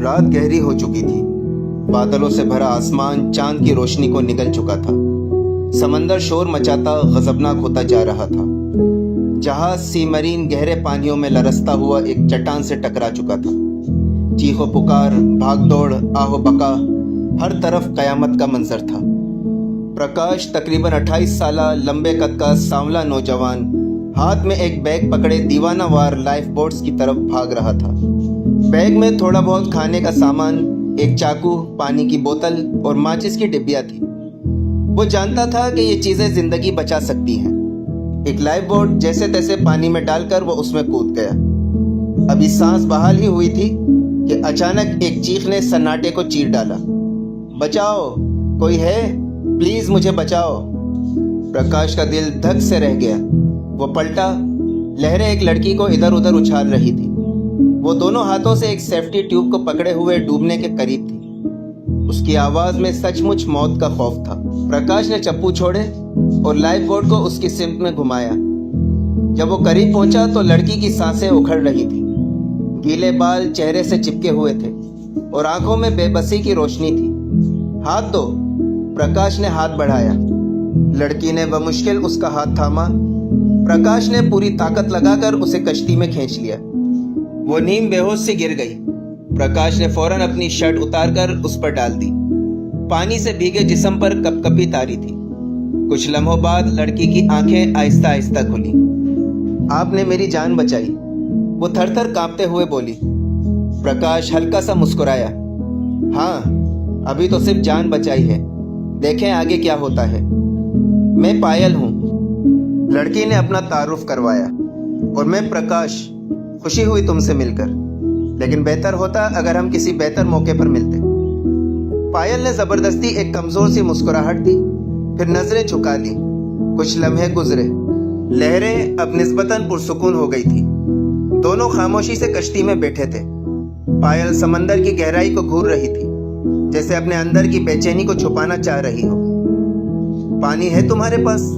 रात गहरी हो चुकी थी। बादलों से भरा आसमान चांद की रोशनी को निगल चुका था। समंदर शोर मचाता गजबनाक होता जा रहा था। जहाज सीमरीन गहरे पानियों में लरसता हुआ एक चट्टान से टकरा चुका था। चीखो पुकार, भागदौड़, आहो बका, हर तरफ कयामत का मंजर था। प्रकाश तकरीबन 28 साला लंबे कद का सांवला नौजवान हाथ में एक बैग पकड़े दीवानावार लाइफ बोट्स की तरफ भाग रहा था। बैग में थोड़ा बहुत खाने का सामान, एक चाकू, पानी की बोतल और माचिस की डिब्बियां थी। वो जानता था कि ये चीजें जिंदगी बचा सकती हैं। एक लाइफ बोट जैसे तैसे पानी में डालकर वो उसमें कूद गया। अभी सांस बहाल ही हुई थी कि अचानक एक चीख ने सन्नाटे को चीर डाला। बचाओ, कोई है? प्लीज मुझे बचाओ। प्रकाश का दिल धक से रह गया। वो पलटा। लहरें एक लड़की को इधर उधर उछाल रही थी। वो दोनों हाथों से एक सेफ्टी ट्यूब को पकड़े हुए डूबने के करीब थी। उसकी आवाज में सचमुच मौत का खौफ था। प्रकाश ने चप्पू छोड़े और लाइफ बोट को उसकी सिमत में घुमाया। जब वो करीब पहुंचा तो लड़की की सांसें उखड़ रही थी। गीले बाल चेहरे से चिपके हुए थे और आंखों में बेबसी की रोशनी थी। हाथ दो। प्रकाश ने हाथ बढ़ाया। लड़की ने बमुश्किल उसका हाथ थामा। प्रकाश ने पूरी ताकत लगाकर उसे कश्ती में खींच लिया। वो नीम बेहोश से गिर गई। प्रकाश ने फौरन अपनी शर्ट उतारकर उस पर डाल दी। पानी से भीगे जिस्म पर कपकपी तारी थी। कुछ लम्हों बाद लड़की की आंखें आहिस्ता आहिस्ता खुली। आपने मेरी जान बचाई, वो थरथर कांपते हुए बोली। प्रकाश हल्का सा मुस्कुराया। हाँ, अभी तो सिर्फ जान बचाई है, देखें आगे क्या होता है। मैं पायल हूं। लड़की ने अपना तारुफ करवाया। और मैं प्रकाश। खुशी हुई तुमसे मिलकर, लेकिन बेहतर होता अगर हम किसी बेहतर मौके पर मिलते। पायल ने जबरदस्ती एक कमजोर सी मुस्कुराहट दी, फिर नजरें झुका ली। कुछ लम्हे गुजरे। लहरें अब निस्बतन पुरसुकून हो गई थी। दोनों खामोशी से कश्ती में बैठे थे। पायल समंदर की गहराई को घूर रही थी, जैसे अपने अंदर की बेचैनी को छुपाना चाह रही हो। पानी है तुम्हारे पास?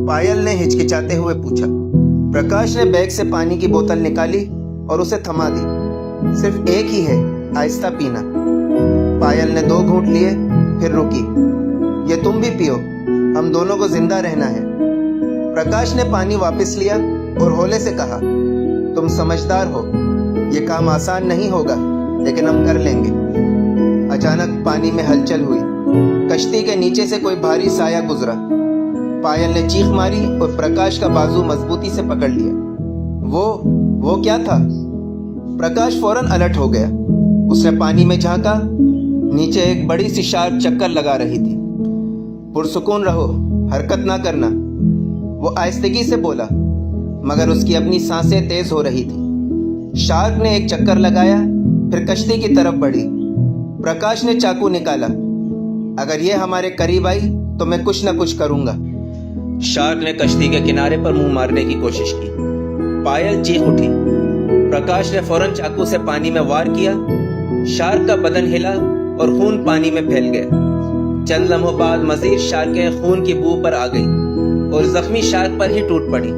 पायल ने हिचकिचाते हुए पूछा। प्रकाश ने बैग से पानी की बोतल निकाली और उसे थमा दी। सिर्फ एक ही है, आहिस्ता पीना। पायल ने 2 घूंट लिए, फिर रुकी। ये तुम भी पियो, हम दोनों को जिंदा रहना है। प्रकाश ने पानी वापस लिया और होले से कहा, तुम समझदार हो, ये काम आसान नहीं होगा, लेकिन हम कर लेंगे। अचानक पानी में हलचल हुई। कश्ती के नीचे से कोई भारी साया गुजरा। पायल ने चीख मारी और प्रकाश का बाजू मजबूती से पकड़ लिया। वो क्या था? प्रकाश फौरन अलर्ट हो गया। उसने पानी में झांका। नीचे एक बड़ी सी शार्क चक्कर लगा रही थी। पुरसुकून रहो, हरकत ना करना, वो आहिस्तगी से बोला, मगर उसकी अपनी सांसें तेज हो रही थी। शार्क ने एक चक्कर लगाया, फिर कश्ती की तरफ बढ़ी। प्रकाश ने चाकू निकाला। अगर ये हमारे करीब आई तो मैं कुछ न कुछ करूंगा। शार्क ने कश्ती के किनारे पर मुंह मारने की कोशिश की। पायल चीख उठी। प्रकाश ने फौरन चाकू से पानी में वार किया। शार्क का बदन हिला और खून पानी में फैल गया। चंद लम्हों बाद मजीद शार्कें खून की बू पर आ गई और जख्मी शार्क पर ही टूट पड़ी।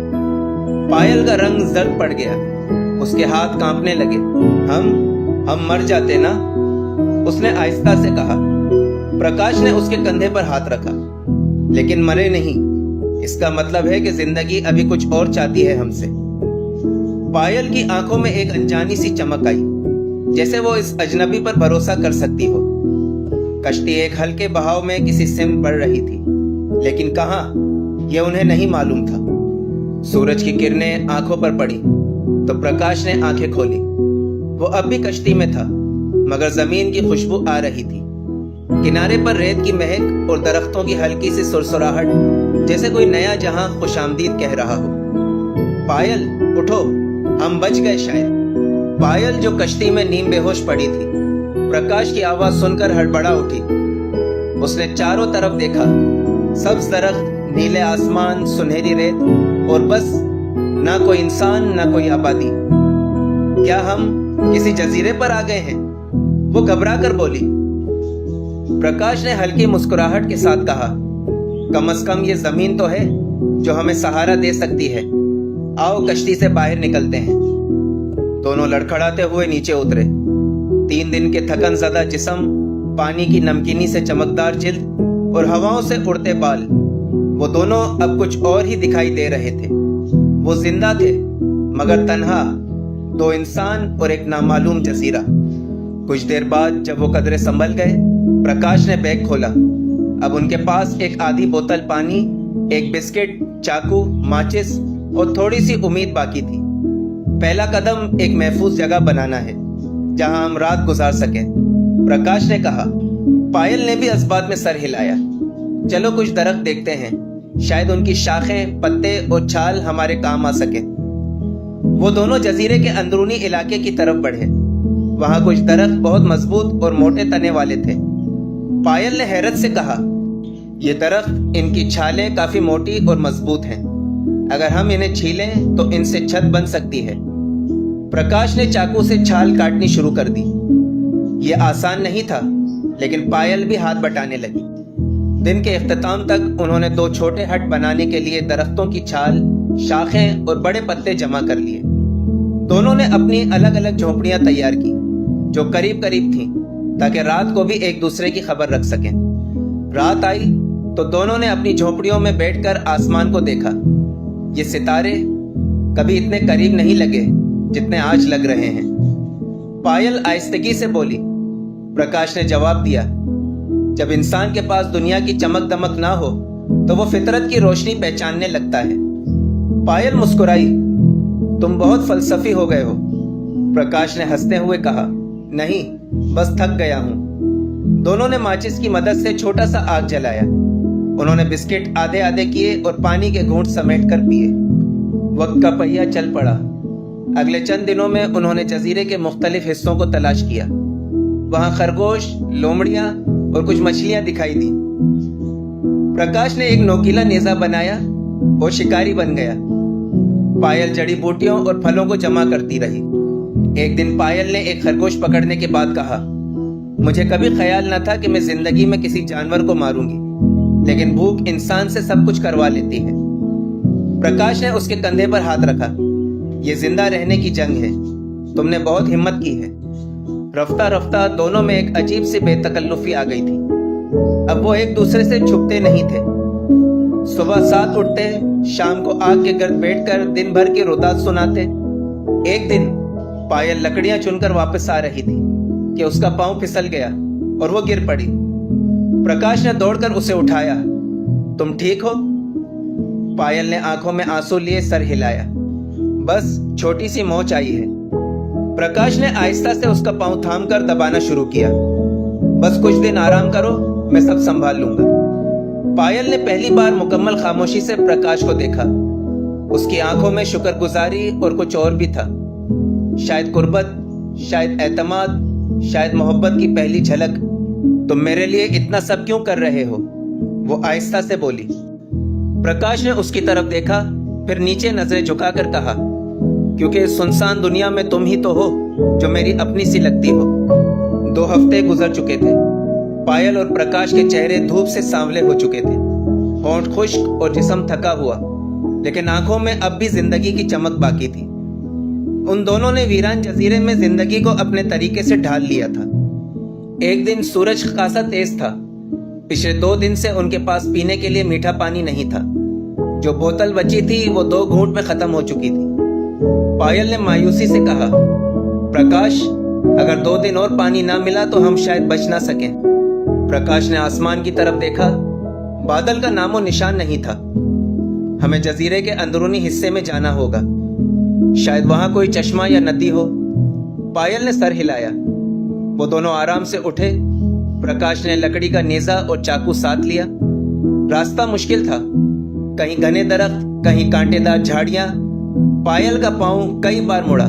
पायल का रंग जर्द पड़ गया। उसके हाथ कांपने लगे। हम मर जाते ना, उसने आहिस्ता से कहा। प्रकाश ने उसके कंधे पर हाथ रखा। लेकिन मरे नहीं, इसका मतलब है कि जिंदगी अभी कुछ और चाहती है हमसे। पायल की आंखों में एक अनजानी सी चमक आई, जैसे वो इस अजनबी पर भरोसा कर सकती हो। कश्ती एक हल्के बहाव में किसी सिम बढ़ रही थी, लेकिन कहां, यह उन्हें नहीं मालूम था। सूरज की किरणें आंखों पर पड़ी तो प्रकाश ने आंखें खोली। वो अब भी कश्ती में था, मगर जमीन की खुशबू आ रही थी। किनारे पर रेत की महक और दरख्तों की हल्की सी सुरसुराहट, जैसे कोई नया जहां खुशामदीद कह रहा हो। पायल उठो, हम बच गए शायद। पायल जो कश्ती में नीम बेहोश पड़ी थी, प्रकाश की आवाज सुनकर हड़बड़ा उठी। उसने चारों तरफ देखा। सब्ज दरख्त, नीले आसमान, सुनहरी रेत और बस ना कोई इंसान, ना कोई आबादी। क्या हम किसी जजीरे पर आ गए हैं? वो घबरा कर बोली। प्रकाश ने हल्की मुस्कुराहट के साथ कहा, कम से कम ये जमीन तो है जो हमें सहारा दे सकती है। आओ कश्ती से बाहर निकलते हैं। दोनों लड़खड़ाते हुए नीचे उतरे। 3 दिन के थकन ज़दा जिस्म, पानी की नमकीनी से चमकदार जिल्द और हवाओं से उड़ते बाल, वो दोनों अब कुछ और ही दिखाई दे रहे थे। वो जिंदा थे मगर तन्हा, 2 इंसान और एक नामालूम जजीरा। कुछ देर बाद जब वो कदरे संभल गए, प्रकाश ने बैग खोला। अब उनके पास एक आधी बोतल पानी, एक बिस्किट, चाकू, माचिस और थोड़ी सी उम्मीद बाकी थी। पहला कदम एक महफूज जगह बनाना है जहां हम रात गुजार सकें, प्रकाश ने कहा। पायल ने भी इस बात में सर हिलाया। चलो कुछ दरख्त देखते हैं, शायद उनकी शाखें, पत्ते और छाल हमारे काम आ सके। वो दोनों जजीरे के अंदरूनी इलाके की तरफ बढ़े। वहां कुछ दरख्त बहुत मजबूत और मोटे तने वाले थे। पायल ने हैरत से कहा, ये दरख्त, इनकी छालें काफी मोटी और मजबूत हैं। अगर हम इन्हें छीलें तो इनसे छत बन सकती है। प्रकाश ने चाकू से छाल काटनी शुरू कर दी। ये आसान नहीं था, लेकिन पायल भी हाथ बटाने लगी। दिन के इख्तिताम तक उन्होंने 2 छोटे हट बनाने के लिए दरख्तों की छाल, शाखें और बड़े पत्ते जमा कर लिए। दोनों ने अपनी अलग अलग झोपड़ियां तैयार की जो करीब करीब थीं, ताकि रात को भी एक दूसरे की खबर रख सकें। रात आई तो दोनों ने अपनी झोपड़ियों में बैठकर आसमान को देखा। ये सितारे कभी इतने करीब नहीं लगे जितने आज लग रहे हैं। पायल आहिस्तगी से बोली। प्रकाश ने जवाब दिया, जब इंसान के पास दुनिया की चमक दमक ना हो तो वो फितरत की रोशनी पहचानने लगता है। पायल मुस्कुराई। तुम बहुत फलसफी हो गए हो। प्रकाश ने हंसते हुए कहा, नहीं, बस थक गया हूं। दोनों ने माचिस की मदद से छोटा सा आग जलाया। उन्होंने बिस्किट आधे आधे किए और पानी के घूंट समेट कर पिए। वक्त का पहिया चल पड़ा। अगले चंद दिनों में उन्होंने जजीरे के मुख्तलिफ हिस्सों को तलाश किया। वहां खरगोश, लोमड़ियां और कुछ मछलियां दिखाई दी। प्रकाश ने एक नोकीला नेजा बनाया और शिकारी बन गया। पायल जड़ी बूटियों और फलों को जमा करती रही। एक दिन पायल ने एक खरगोश पकड़ने के बाद कहा, मुझे कभी ख्याल न था कि मैं जिंदगी में किसी जानवर को मारूंगी, लेकिन भूख इंसान से सब कुछ करवा लेती है। प्रकाश ने उसके कंधे पर हाथ रखा। ये जिंदा रहने की जंग है। तुमने बहुत हिम्मत की है। रफ्ता रफ्ता दोनों में एक अजीब सी बेतकल्लुफी आ गई थी। अब वो एक दूसरे से छुपते नहीं थे। सुबह साथ उठते, शाम को आग के गर्द बैठकर दिन भर के रुदात सुनाते। एक दिन पायल लकड़ियां चुनकर वापस आ रही थी कि उसका पांव फिसल गया और वो गिर पड़ी। प्रकाश ने दौड़कर उसे उठाया। तुम ठीक हो? पायल ने आंखों में आंसू लिए सर हिलाया। बस छोटी सी मोच आई है। प्रकाश ने आहिस्ता से उसका पांव थामकर दबाना शुरू किया। बस कुछ दिन आराम करो, मैं सब संभाल लूंगा। पायल ने पहली बार मुकम्मल खामोशी से प्रकाश को देखा। उसकी आंखों में शुक्रगुजारी और कुछ और भी था। शायद कुर्बत, शायद एतमाद, शायद मोहब्बत की पहली झलक। तुम मेरे लिए इतना सब क्यों कर रहे हो? वो आहिस्ता से बोली। प्रकाश ने उसकी तरफ देखा, फिर नीचे नजरें झुकाकर कहा, क्योंकि इस सुनसान दुनिया में तुम ही तो हो जो मेरी अपनी सी लगती हो। 2 हफ्ते गुजर चुके थे। पायल और प्रकाश के चेहरे धूप से सांवले हो चुके थे। होंठ खुश्क और जिस्म थका हुआ, लेकिन आंखों में अब भी जिंदगी की चमक बाकी थी। उन दोनों ने वीरान जजीरे में जिंदगी को अपने तरीके से ढाल लिया था। एक दिन सूरज खासा तेज था। पिछले 2 दिन से उनके पास पीने के लिए मीठा पानी नहीं था। जो बोतल बची थी वो 2 घूंट में खत्म हो चुकी थी। पायल ने मायूसी से कहा, प्रकाश, अगर 2 दिन और पानी ना मिला तो हम शायद बच ना सकें। प्रकाश ने आसमान की तरफ देखा। बादल का नामो निशान नहीं था। हमें जजीरे के अंदरूनी हिस्से में जाना होगा। शायद वहां कोई चश्मा या नदी हो। पायल ने सर हिलाया। वो दोनों आराम से उठे। प्रकाश ने लकड़ी का नेजा और चाकू साथ लिया। रास्ता मुश्किल था, कहीं घने दरख्त, कहीं कांटेदार झाड़ियां। पायल का पांव कई बार मुड़ा,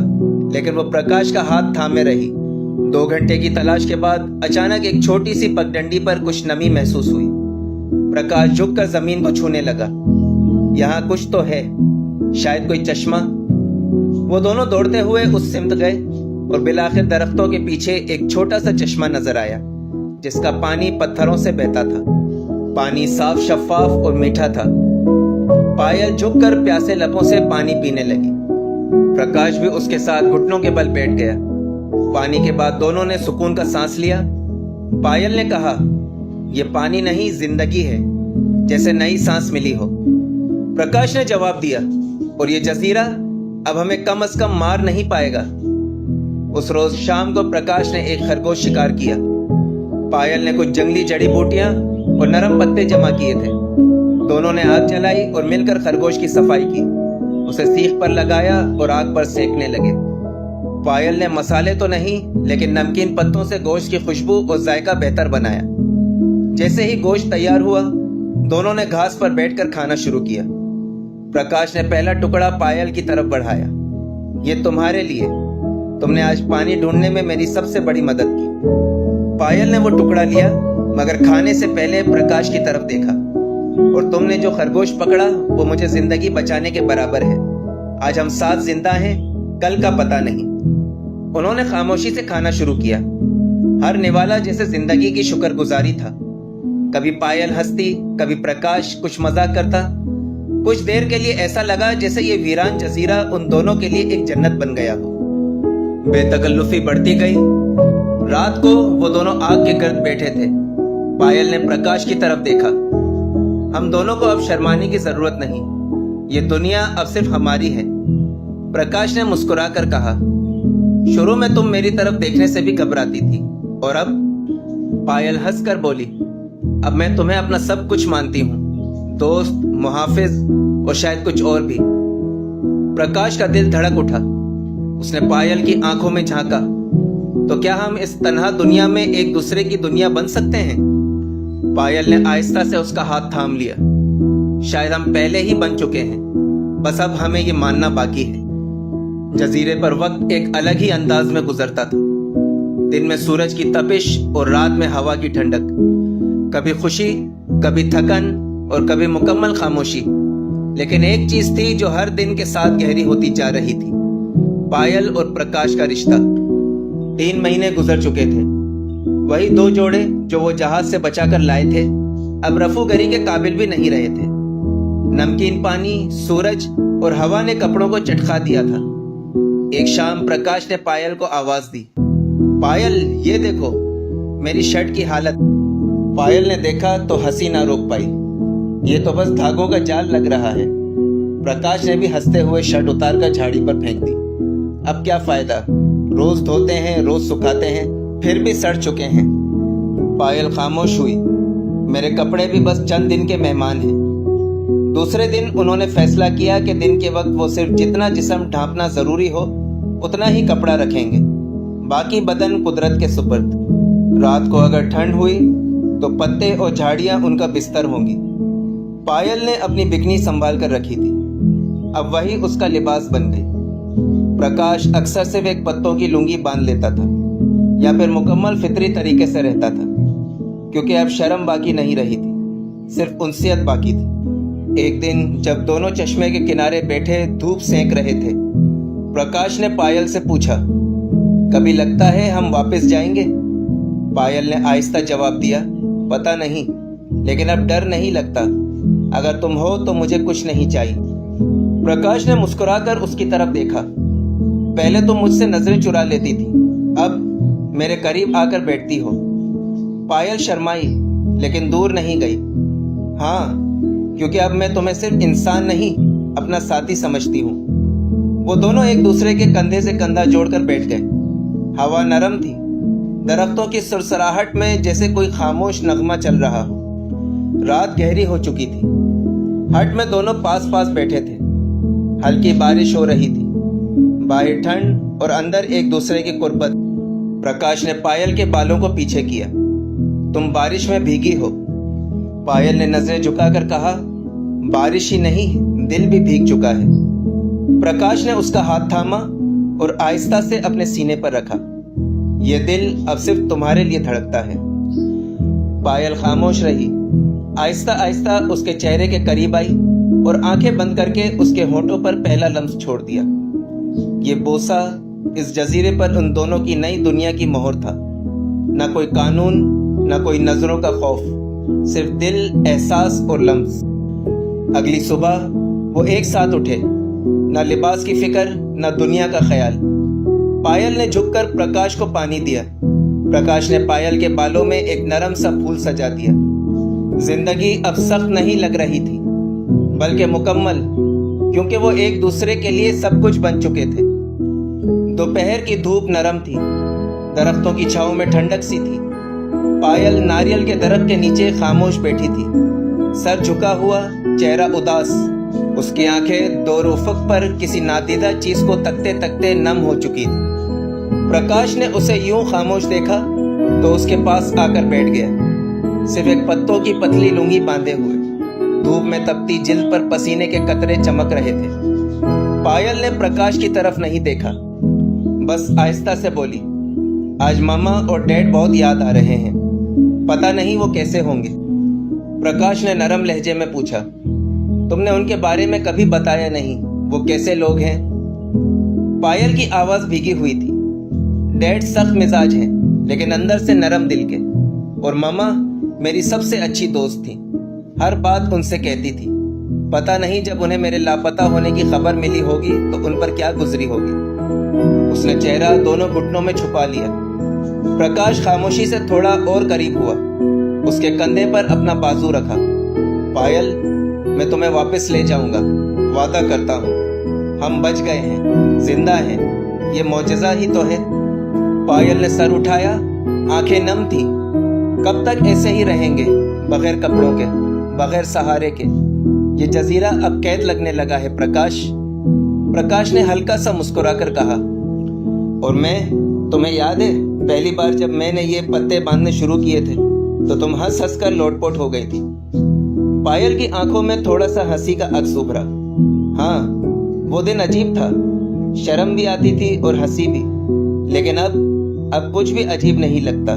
लेकिन वो प्रकाश का हाथ थामे रही। 2 घंटे की तलाश के बाद अचानक एक छोटी सी पगडंडी पर कुछ नमी महसूस हुई। प्रकाश झुककर जमीन को छूने लगा। यहाँ कुछ तो है, शायद कोई चश्मा। वो दोनों दौड़ते हुए उस सिमत गए और बिलाखिर दरख्तों के पीछे एक छोटा सा चश्मा नजर आया, जिसका पानी पत्थरों से बहता था। पानी साफ, शफाफ और मीठा था। पायल झुककर प्यासे लबों से पानी पीने लगी। प्रकाश भी उसके साथ घुटनों के बल बैठ गया। पानी के बाद दोनों ने सुकून का सांस लिया। पायल ने कहा, यह पानी नहीं जिंदगी है, जैसे नई सांस मिली हो। प्रकाश ने जवाब दिया, और ये जजीरा अब हमें कम से कम मार नहीं पाएगा। उस रोज शाम को प्रकाश ने एक खरगोश शिकार किया। पायल ने कुछ जंगली जड़ी बूटियां और नरम पत्ते जमा किए थे। दोनों ने आग जलाई और मिलकर खरगोश की सफाई की। उसे सीख पर लगाया और आग पर सेकने लगे। पायल ने मसाले तो नहीं, लेकिन नमकीन पत्तों से गोश्त की खुशबू और जायका बेहतर बनाया। जैसे ही गोश्त तैयार हुआ, दोनों ने घास पर बैठकर खाना शुरू किया। प्रकाश ने पहला टुकड़ा पायल की तरफ बढ़ाया। ये तुम्हारे लिए, तुमने आज पानी ढूंढने में मेरी सबसे बड़ी मदद की। पायल ने वो टुकड़ा लिया, मगर खाने से पहले प्रकाश की तरफ देखा। और तुमने जो खरगोश पकड़ा वो मुझे जिंदगी बचाने के बराबर है। आज हम साथ जिंदा हैं, कल का पता नहीं। उन्होंने खामोशी से खाना शुरू किया। हर निवाला जैसे जिंदगी की शुक्रगुजारी था। कभी पायल हंसती, कभी प्रकाश कुछ मजाक करता। कुछ देर के लिए ऐसा लगा जैसे ये वीरान जजीरा उन दोनों के लिए एक जन्नत बन गया हो। बेतकल्लुफी बढ़ती गई। रात को वो दोनों आग के गर्द बैठे थे। पायल ने प्रकाश की तरफ देखा। हम दोनों को अब शर्माने की जरूरत नहीं, ये दुनिया अब सिर्फ हमारी है। प्रकाश ने मुस्कुराकर कहा, शुरू में तुम मेरी तरफ देखने से भी घबराती थी, और अब? पायल हंसकर बोली, अब मैं तुम्हें अपना सब कुछ मानती हूँ, दोस्त, मुहाफिज और शायद कुछ और भी। प्रकाश का दिल धड़क उठा। उसने पायल की आंखों में झांका। तो क्या हम इस तन्हा दुनिया में एक दूसरे की दुनिया बन सकते हैं? पायल ने आहिस्ता से उसका हाथ थाम लिया। शायद हम पहले ही बन चुके हैं, बस अब हमें ये मानना बाकी है। जजीरे पर वक्त एक अलग ही अंदाज में गुजरता था। दिन में सूरज की तपिश और रात में हवा की ठंडक। कभी खुशी, कभी थकन और कभी मुकम्मल खामोशी। लेकिन एक चीज थी जो हर दिन के साथ गहरी होती जा रही थी, पायल और प्रकाश का रिश्ता। 3 महीने गुजर चुके थे। वही 2 जोड़े जो वो जहाज से बचाकर लाए थे, अब रफूगरी के काबिल भी नहीं रहे थे। नमकीन पानी, सूरज और हवा ने कपड़ों को चटका दिया था। एक शाम प्रकाश ने पायल को आवाज दी, पायल ये देखो मेरी शर्ट की हालत। पायल ने देखा तो हंसी ना रोक पाई। ये तो बस धागों का जाल लग रहा है। प्रकाश ने भी हंसते हुए शर्ट उतारकर झाड़ी पर फेंक दी। अब क्या फायदा, रोज धोते हैं, रोज सुखाते हैं, फिर भी सड़ चुके हैं। पायल खामोश हुई। मेरे कपड़े भी बस चंद दिन के मेहमान हैं। दूसरे दिन उन्होंने फैसला किया कि दिन के वक्त वो सिर्फ जितना जिस्म ढांपना जरूरी हो उतना ही कपड़ा रखेंगे, बाकी बदन कुदरत के सुपर्द। रात को अगर ठंड हुई तो पत्ते और झाड़ियां उनका बिस्तर होंगी। पायल ने अपनी बिकनी संभाल कर रखी थी, अब वही उसका लिबास बन गई। प्रकाश अक्सर सिर्फ एक पत्तों की लुंगी बांध लेता था, या फिर मुकम्मल फितरी तरीके से रहता था, क्योंकि अब शर्म बाकी नहीं रही थी, सिर्फ उनसियत बाकी थी। एक दिन जब दोनों चश्मे के किनारे बैठे धूप सेंक रहे थे, प्रकाश ने पायल से पूछा, कभी लगता है हम वापस जाएंगे? पायल ने आहिस्ता जवाब दिया, पता नहीं, लेकिन अब डर नहीं लगता। अगर तुम हो तो मुझे कुछ नहीं चाहिए। प्रकाश ने मुस्कुराकर उसकी तरफ देखा। पहले तुम मुझसे नजरें चुरा लेती थी, अब मेरे करीब आकर बैठती हो। पायल शर्माई, लेकिन दूर नहीं गई। हाँ, क्योंकि अब मैं तुम्हें सिर्फ इंसान नहीं, अपना साथी समझती हूँ। वो दोनों एक दूसरे के कंधे से कंधा जोड़कर बैठ गए। हवा नरम थी, दरख्तों की सुरसराहट में जैसे कोई खामोश नगमा चल रहा हो। रात गहरी हो चुकी थी। हट में दोनों पास पास बैठे थे। हल्की बारिश हो रही थी, बाहर ठंड और अंदर एक दूसरे की कुर्बत। प्रकाश ने पायल के बालों को पीछे किया। तुम बारिश में भीगी हो। पायल ने नजरें झुकाकर कहा, बारिश ही नहीं, दिल भी भीग चुका है। प्रकाश ने उसका हाथ थामा और आहिस्ता से अपने सीने पर रखा। यह दिल अब सिर्फ तुम्हारे लिए धड़कता है। पायल खामोश रही। आहिस्ता आहिस्ता उसके चेहरे के करीब आई और आंखें बंद करके उसके होठों पर पहला लम्स छोड़ दिया। ये बोसा इस जजीरे पर उन दोनों की नई दुनिया की मोहर था। न कोई कानून, न कोई नजरों का खौफ, सिर्फ दिल, एहसास और लम्स। अगली सुबह वो एक साथ उठे, न लिबास की फिक्र, न दुनिया का ख्याल। पायल ने झुककर प्रकाश को पानी दिया। प्रकाश ने पायल के बालों में एक नरम सा फूल सजा दिया। जिंदगी अब सख्त नहीं लग रही थी, बल्कि मुकम्मल, क्योंकि वो एक दूसरे के लिए सब कुछ बन चुके थे। दोपहर की धूप नरम थी, दरख्तों की छांव में ठंडक सी थी। पायल नारियल के दरख्त के नीचे खामोश बैठी थी, सर झुका हुआ, चेहरा उदास। उसकी आंखें दूर उफक पर किसी नादीदा चीज को तकते तकते नम हो चुकी थी। प्रकाश ने उसे यूं खामोश देखा तो उसके पास आकर बैठ गया, सिर्फ एक पत्तों की पतली लुंगी बांधे हुए। धूप में तपती जिल्द पर पसीने के कतरे चमक रहे थे। पायल ने प्रकाश की तरफ नहीं देखा, बस आहिस्ता से बोली, आज मामा और डैड बहुत याद आ रहे हैं, पता नहीं वो कैसे होंगे। प्रकाश ने नरम लहजे में पूछा, तुमने उनके बारे में कभी बताया नहीं, वो कैसे लोग हैं? पायल की आवाज भीगी हुई थी। डैड सख्त मिजाज हैं, लेकिन अंदर से नरम दिल के। और मामा मेरी सबसे अच्छी दोस्त थी, हर बात उनसे कहती थी। पता नहीं जब उन्हें मेरे लापता होने की खबर मिली होगी तो उन पर क्या गुजरी होगी। उसने चेहरा दोनों घुटनों में छुपा लिया। प्रकाश खामोशी से थोड़ा और करीब हुआ, उसके कंधे पर अपना बाजू रखा। पायल, मैं तुम्हें वापस ले जाऊंगा, वादा करता हूँ। हम बच गए हैं, जिंदा हैं, ये मौजज़ा ही तो है। पायल ने सर उठाया, आंखें नम थी। कब तक ऐसे ही रहेंगे, बगैर कपड़ों के, बगैर सहारे के? ये जजीरा अब कैद लगने लगा है प्रकाश। प्रकाश ने हल्का सा मुस्कुराकर कहा, और मैं, तुम्हें याद है पहली बार जब मैंने ये पत्ते बांधने शुरू किए थे तो तुम हंस हंस कर लोटपोट हो गई थी। पायल की आंखों में थोड़ा सा हंसी का अक्स उभरा। हाँ, वो दिन अजीब था, शर्म भी आती थी और हंसी भी, लेकिन अब कुछ भी अजीब नहीं लगता।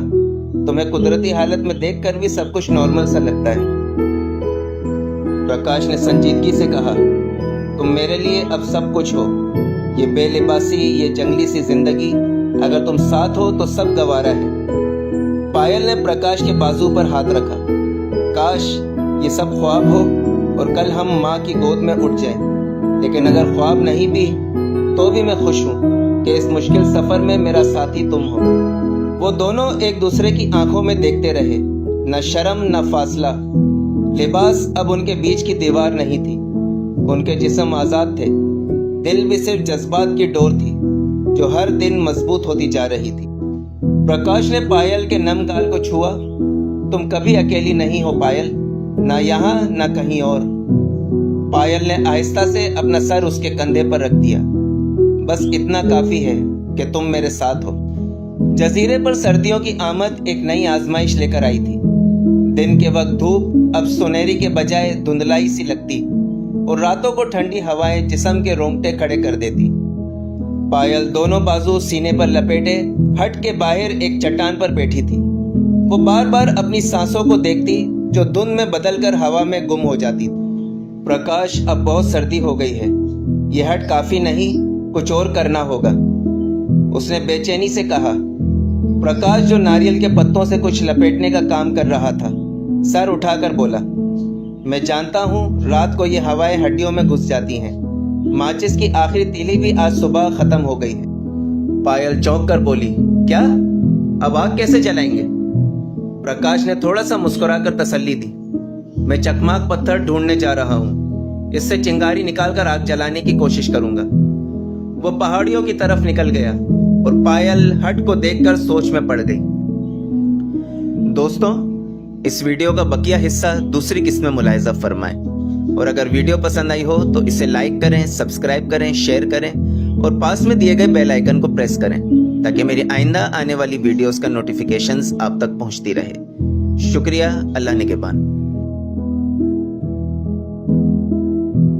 तुम्हें कुदरती हालत में देखकर भी सब कुछ नॉर्मल सा लगता है। प्रकाश ने संजीदगी से कहा, तुम मेरे लिए अब सब कुछ हो। ये बेलिबासी, ये जंगली सी जिंदगी, अगर तुम साथ हो तो सब गवारा है। पायल ने प्रकाश के बाजू पर हाथ रखा। काश ये सब ख्वाब हो और कल हम माँ की गोद में उठ जाएं। लेकिन अगर ख्वाब नहीं भी तो भी मैं खुश हूँ कि इस मुश्किल सफर में मेरा साथी तुम हो। वो दोनों एक दूसरे की आंखों में देखते रहे, न शर्म न फासला। लिबास अब उनके बीच की दीवार नहीं थी, उनके जिस्म आजाद थे। दिल भी सिर्फ जज्बात की डोर थी जो हर दिन मजबूत होती जा रही थी। प्रकाश ने पायल के नम गाल को छुआ। तुम कभी अकेली नहीं हो पायल, ना यहाँ ना कहीं और। पायल ने आहिस्ता से अपना सर उसके कंधे पर रख दिया। बस इतना काफी है कि तुम मेरे साथ हो। जजीरे पर सर्दियों की आमद एक नई आजमाइश लेकर आई थी। दिन के वक्त धूप अब सुनहरी के बजाय धुंधलाई सी लगती और रातों को ठंडी हवाएं जिस्म के रोंगटे खड़े कर देती। पायल दोनों बाजू सीने पर लपेटे हट के बाहर एक चट्टान पर बैठी थी। वो बार बार अपनी सांसों को देखती जो धुंध में बदलकर हवा में गुम हो जाती। प्रकाश, अब बहुत सर्दी हो गई है, यह हट काफी नहीं, कुछ और करना होगा, उसने बेचैनी से कहा। प्रकाश, जो नारियल के पत्तों से कुछ लपेटने का काम कर रहा था, सर उठाकर बोला, मैं जानता हूँ रात को ये हवाएं हड्डियों में घुस जाती हैं। माचिस की आखिरी तीली भी आज सुबह खत्म हो गई है। पायल चौंक कर बोली, क्या? अब आग कैसे जलाएंगे? प्रकाश ने थोड़ा सा मुस्कुराकर तसल्ली दी, मैं चकमाक पत्थर ढूंढने जा रहा हूँ, इससे चिंगारी निकालकर आग जलाने की कोशिश करूंगा। वो पहाड़ियों की तरफ निकल गया और पायल हट को देखकर सोच में पड़ गई। दोस्तों, इस वीडियो का बकिया हिस्सा दूसरी किस्त में मुलाहिजा फरमाएं, और अगर वीडियो पसंद आई हो तो इसे लाइक करें, सब्सक्राइब करें, शेयर करें और पास में दिए गए बेल आइकन को प्रेस करें ताकि मेरी आइंदा आने वाली वीडियोस का नोटिफिकेशंस आप तक पहुंचती रहे। शुक्रिया। अल्लाह निगहबान।